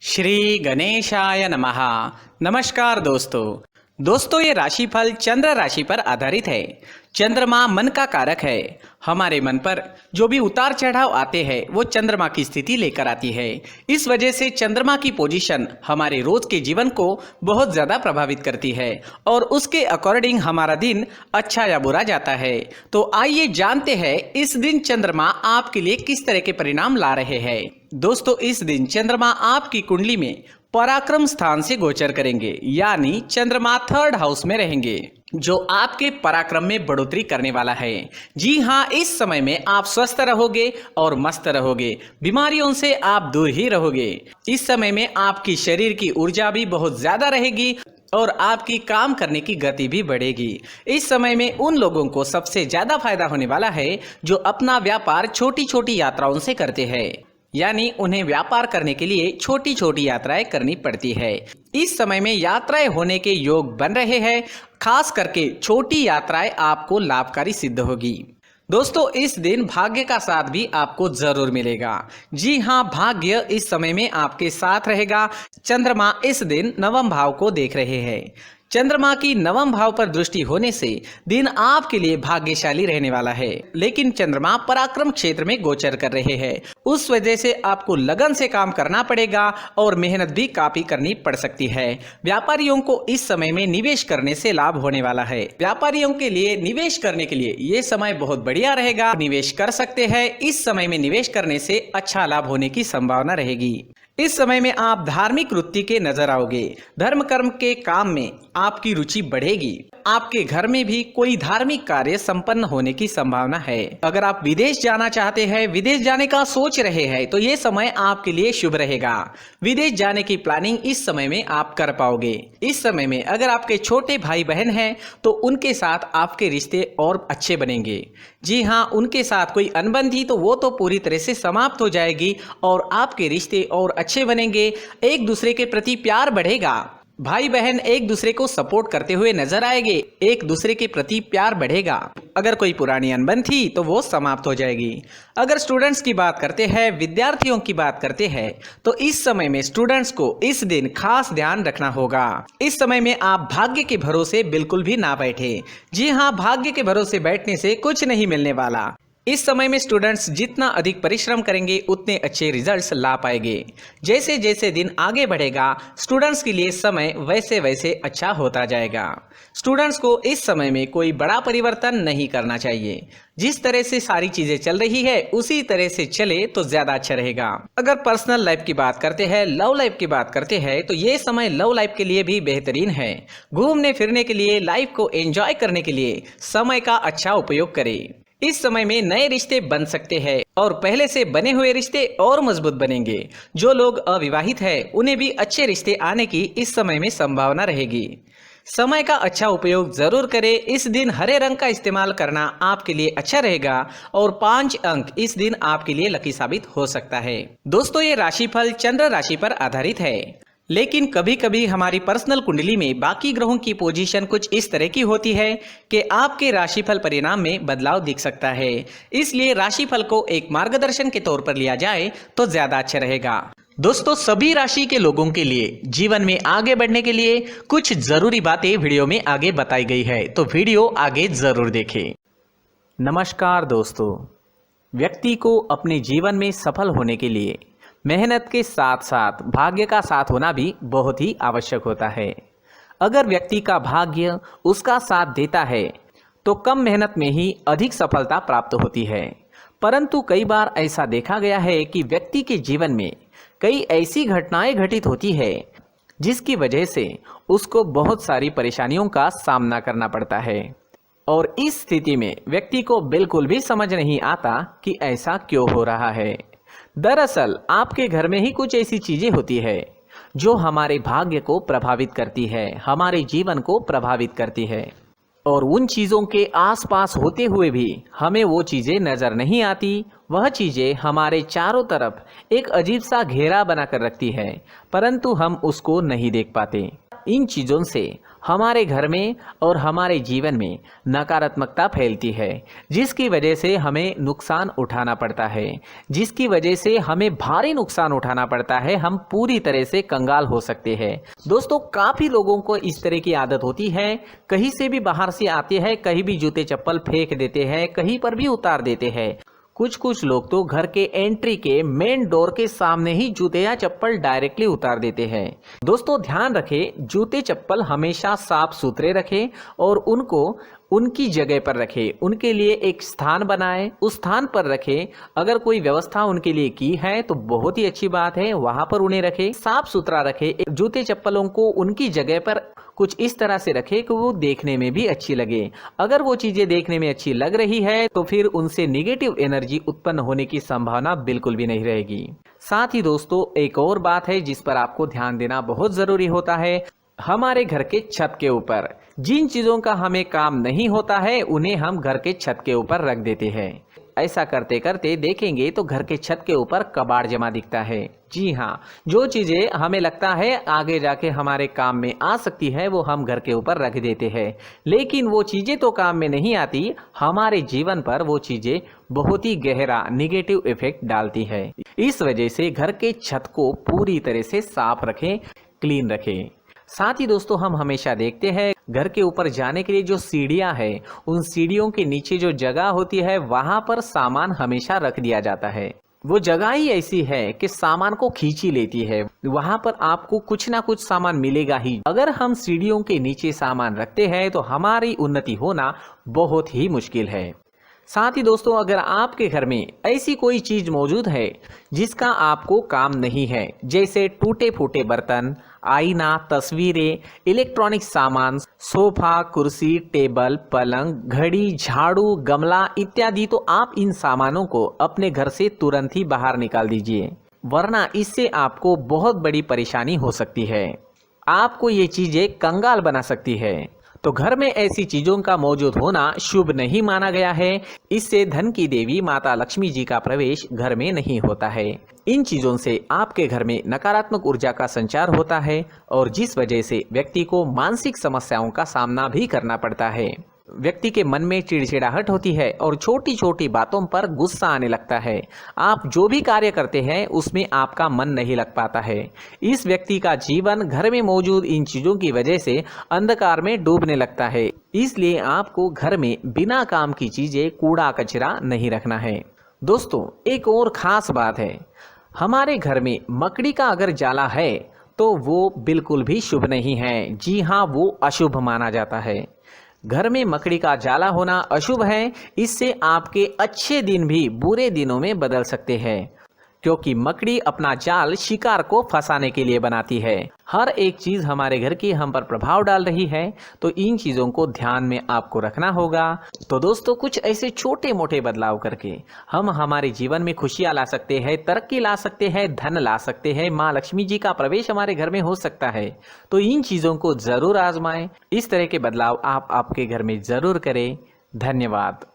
श्री गणेशाय नमः। नमस्कार दोस्तों ये राशिफल चंद्र राशि पर आधारित है। चंद्रमा मन का कारक है। हमारे मन पर जो भी उतार चढ़ाव आते हैं वो चंद्रमा की स्थिति लेकर आती है। इस वजह से चंद्रमा की पोजीशन हमारे रोज के जीवन को बहुत ज़्यादा प्रभावित करती है और उसके अकॉर्डिंग हमारा दिन अच्छा या बुरा जाता है। तो आइए जानते हैं इस दिन चंद्रमा आपके लिए किस तरह के परिणाम ला रहे हैं। दोस्तों, इस दिन चंद्रमा आपकी कुंडली में पराक्रम स्थान से गोचर करेंगे, यानी चंद्रमा 3rd हाउस में रहेंगे, जो आपके पराक्रम में बढ़ोतरी करने वाला है। जी हाँ, इस समय में आप स्वस्थ रहोगे और मस्त रहोगे, बीमारियों से आप दूर ही रहोगे। इस समय में आपकी शरीर की ऊर्जा भी बहुत ज्यादा रहेगी और आपकी काम करने की गति भी बढ़ेगी। इस समय में उन लोगों को सबसे ज्यादा फायदा होने वाला है जो अपना व्यापार छोटी छोटी यात्राओं से करते हैं, यानी उन्हें व्यापार करने के लिए छोटी छोटी यात्राएं करनी पड़ती है। इस समय में यात्राएं होने के योग बन रहे हैं। खास करके छोटी यात्राएं आपको लाभकारी सिद्ध होगी। दोस्तों, इस दिन भाग्य का साथ भी आपको जरूर मिलेगा। जी हाँ, भाग्य इस समय में आपके साथ रहेगा। चंद्रमा इस दिन 9वें भाव को देख रहे हैं। चंद्रमा की 9वें भाव पर दृष्टि होने से दिन आपके लिए भाग्यशाली रहने वाला है, लेकिन चंद्रमा पराक्रम क्षेत्र में गोचर कर रहे हैं। उस वजह से आपको लगन से काम करना पड़ेगा और मेहनत भी काफी करनी पड़ सकती है। व्यापारियों को इस समय में निवेश करने से लाभ होने वाला है। व्यापारियों के लिए निवेश करने के लिए ये समय बहुत बढ़िया रहेगा, निवेश कर सकते हैं। इस समय में निवेश करने से अच्छा लाभ होने की संभावना रहेगी। इस समय में आप धार्मिक वृत्ति के नजर आओगे। धर्म कर्म के काम में आपकी रुचि बढ़ेगी। आपके घर में भी कोई धार्मिक कार्य संपन्न होने की संभावना है। अगर आप विदेश जाना चाहते हैं, विदेश जाने का सोच रहे हैं, तो ये समय आपके लिए शुभ रहेगा। विदेश जाने की प्लानिंग इस समय में आप कर पाओगे। इस समय में अगर आपके छोटे भाई बहन हैं तो उनके साथ आपके रिश्ते और अच्छे बनेंगे। जी हाँ, उनके साथ कोई अनबन थी तो वो तो पूरी तरह से समाप्त हो जाएगी और आपके रिश्ते और अच्छे बनेंगे। एक दूसरे के प्रति प्यार बढ़ेगा। भाई बहन एक दूसरे को सपोर्ट करते हुए नजर आएंगे। एक दूसरे के प्रति प्यार बढ़ेगा। अगर कोई पुरानी अनबन थी तो वो समाप्त हो जाएगी। अगर स्टूडेंट्स की बात करते हैं, विद्यार्थियों की बात करते हैं, तो इस समय में स्टूडेंट्स को इस दिन खास ध्यान रखना होगा। इस समय में आप भाग्य के भरोसे बिल्कुल भी ना बैठे। जी हाँ, भाग्य के भरोसे बैठने से कुछ नहीं मिलने वाला। इस समय में स्टूडेंट्स जितना अधिक परिश्रम करेंगे उतने अच्छे रिजल्ट्स ला पाएंगे। जैसे जैसे दिन आगे बढ़ेगा स्टूडेंट्स के लिए समय वैसे वैसे अच्छा होता जाएगा। स्टूडेंट्स को इस समय में कोई बड़ा परिवर्तन नहीं करना चाहिए। जिस तरह से सारी चीजें चल रही है उसी तरह से चले तो ज्यादा अच्छा रहेगा। अगर पर्सनल लाइफ की बात करते हैं, लव लाइफ की बात करते हैं, तो ये समय लव लाइफ के लिए भी बेहतरीन है। घूमने फिरने के लिए, लाइफ को एंजॉय करने के लिए समय का अच्छा उपयोग करें। इस समय में नए रिश्ते बन सकते हैं और पहले से बने हुए रिश्ते और मजबूत बनेंगे। जो लोग अविवाहित हैं उन्हें भी अच्छे रिश्ते आने की इस समय में संभावना रहेगी। समय का अच्छा उपयोग जरूर करें। इस दिन हरे रंग का इस्तेमाल करना आपके लिए अच्छा रहेगा और 5 अंक इस दिन आपके लिए लकी साबित हो सकता है। दोस्तों, ये राशिफल चंद्र राशि पर आधारित है, लेकिन कभी कभी हमारी पर्सनल कुंडली में बाकी ग्रहों की पोजीशन कुछ इस तरह की होती है कि आपके राशिफल परिणाम में बदलाव दिख सकता है। इसलिए राशिफल को एक मार्गदर्शन के तौर पर लिया जाए तो ज्यादा अच्छा रहेगा। दोस्तों, सभी राशि के लोगों के लिए जीवन में आगे बढ़ने के लिए कुछ जरूरी बातें वीडियो में आगे बताई गई है, तो वीडियो आगे जरूर देखें। नमस्कार दोस्तों, व्यक्ति को अपने जीवन में सफल होने के लिए मेहनत के साथ साथ भाग्य का साथ होना भी बहुत ही आवश्यक होता है। अगर व्यक्ति का भाग्य उसका साथ देता है तो कम मेहनत में ही अधिक सफलता प्राप्त होती है। परंतु कई बार ऐसा देखा गया है कि व्यक्ति के जीवन में कई ऐसी घटनाएं घटित होती है जिसकी वजह से उसको बहुत सारी परेशानियों का सामना करना पड़ता है और इस स्थिति में व्यक्ति को बिल्कुल भी समझ नहीं आता कि ऐसा क्यों हो रहा है। दरअसल आपके घर में ही कुछ ऐसी चीजें होती है जो हमारे भाग्य को प्रभावित करती है, हमारे जीवन को प्रभावित करती है और उन चीजों के आसपास होते हुए भी हमें वो चीजें नजर नहीं आती। वह चीजें हमारे चारों तरफ एक अजीब सा घेरा बनाकर रखती है, परंतु हम उसको नहीं देख पाते। इन चीजों से हमारे घर में और हमारे जीवन में नकारात्मकता फैलती है, जिसकी वजह से हमें नुकसान उठाना पड़ता है, जिसकी वजह से हमें भारी नुकसान उठाना पड़ता है। हम पूरी तरह से कंगाल हो सकते हैं। दोस्तों, काफ़ी लोगों को इस तरह की आदत होती है, कहीं से भी बाहर से आते हैं, कहीं भी जूते चप्पल फेंक देते हैं, कहीं पर भी उतार देते हैं। कुछ लोग तो घर के एंट्री के मेन डोर के सामने ही जूते या चप्पल डायरेक्टली उतार देते हैं। दोस्तों, ध्यान रखें, जूते चप्पल हमेशा साफ सुथरे रखें और उनको उनकी जगह पर रखें। उनके लिए एक स्थान बनाएं, उस स्थान पर रखें। अगर कोई व्यवस्था उनके लिए की है तो बहुत ही अच्छी बात है, वहां पर उन्हें रखें, साफ सुथरा रखें। जूते चप्पलों को उनकी जगह पर कुछ इस तरह से रखें कि वो देखने में भी अच्छी लगे। अगर वो चीजें देखने में अच्छी लग रही है तो फिर उनसे नेगेटिव एनर्जी उत्पन्न होने की संभावना बिल्कुल भी नहीं रहेगी। साथ ही दोस्तों, एक और बात है जिस पर आपको ध्यान देना बहुत जरूरी होता है। हमारे घर के छत के ऊपर जिन चीजों का हमें काम नहीं होता है उन्हें हम घर के छत के ऊपर रख देते हैं। ऐसा करते करते देखेंगे तो घर के छत के ऊपर कबाड़ जमा दिखता है। जी हाँ, जो चीजें हमें लगता है आगे जाके हमारे काम में आ सकती है वो हम घर के ऊपर रख देते हैं, लेकिन वो चीजें तो काम में नहीं आती, हमारे जीवन पर वो चीजें बहुत ही गहरा निगेटिव इफेक्ट डालती है। इस वजह से घर के छत को पूरी तरह से साफ रखें, क्लीन रखें। साथ ही दोस्तों, हम हमेशा देखते हैं घर के ऊपर जाने के लिए जो सीढ़ियां हैं, उन सीढ़ियों के नीचे जो जगह होती है वहां पर सामान हमेशा रख दिया जाता है। वो जगह ही ऐसी है कि सामान को खींची लेती है, वहां पर आपको कुछ ना कुछ सामान मिलेगा ही। अगर हम सीढ़ियों के नीचे सामान रखते हैं तो हमारी उन्नति होना बहुत ही मुश्किल है। साथ ही दोस्तों, अगर आपके घर में ऐसी कोई चीज मौजूद है जिसका आपको काम नहीं है, जैसे टूटे फूटे बर्तन, आईना, तस्वीरें, इलेक्ट्रॉनिक सामान, सोफा, कुर्सी, टेबल, पलंग, घड़ी, झाड़ू, गमला इत्यादि, तो आप इन सामानों को अपने घर से तुरंत ही बाहर निकाल दीजिए, वरना इससे आपको बहुत बड़ी परेशानी हो सकती है। आपको ये चीजें कंगाल बना सकती है। तो घर में ऐसी चीजों का मौजूद होना शुभ नहीं माना गया है। इससे धन की देवी माता लक्ष्मी जी का प्रवेश घर में नहीं होता है। इन चीजों से आपके घर में नकारात्मक ऊर्जा का संचार होता है और जिस वजह से व्यक्ति को मानसिक समस्याओं का सामना भी करना पड़ता है। व्यक्ति के मन में चिड़चिड़ाहट होती है और छोटी छोटी बातों पर गुस्सा आने लगता है। आप जो भी कार्य करते हैं उसमें आपका मन नहीं लग पाता है। इस व्यक्ति का जीवन घर में मौजूद इन चीजों की वजह से अंधकार में डूबने लगता है। इसलिए आपको घर में बिना काम की चीजें, कूड़ा कचरा नहीं रखना है। दोस्तों, एक और खास बात है, हमारे घर में मकड़ी का अगर जाला है तो वो बिल्कुल भी शुभ नहीं है। जी हाँ, वो अशुभ माना जाता है। घर में मकड़ी का जाला होना अशुभ है। इससे आपके अच्छे दिन भी बुरे दिनों में बदल सकते हैं, क्योंकि मकड़ी अपना जाल शिकार को फंसाने के लिए बनाती है। हर एक चीज हमारे घर की हम पर प्रभाव डाल रही है, तो इन चीजों को ध्यान में आपको रखना होगा। तो दोस्तों, कुछ ऐसे छोटे मोटे बदलाव करके हम हमारे जीवन में खुशियां ला सकते हैं, तरक्की ला सकते हैं, धन ला सकते हैं, माँ लक्ष्मी जी का प्रवेश हमारे घर में हो सकता है। तो इन चीजों को जरूर आजमाएं। इस तरह के बदलाव आप आपके घर में जरूर करें। धन्यवाद।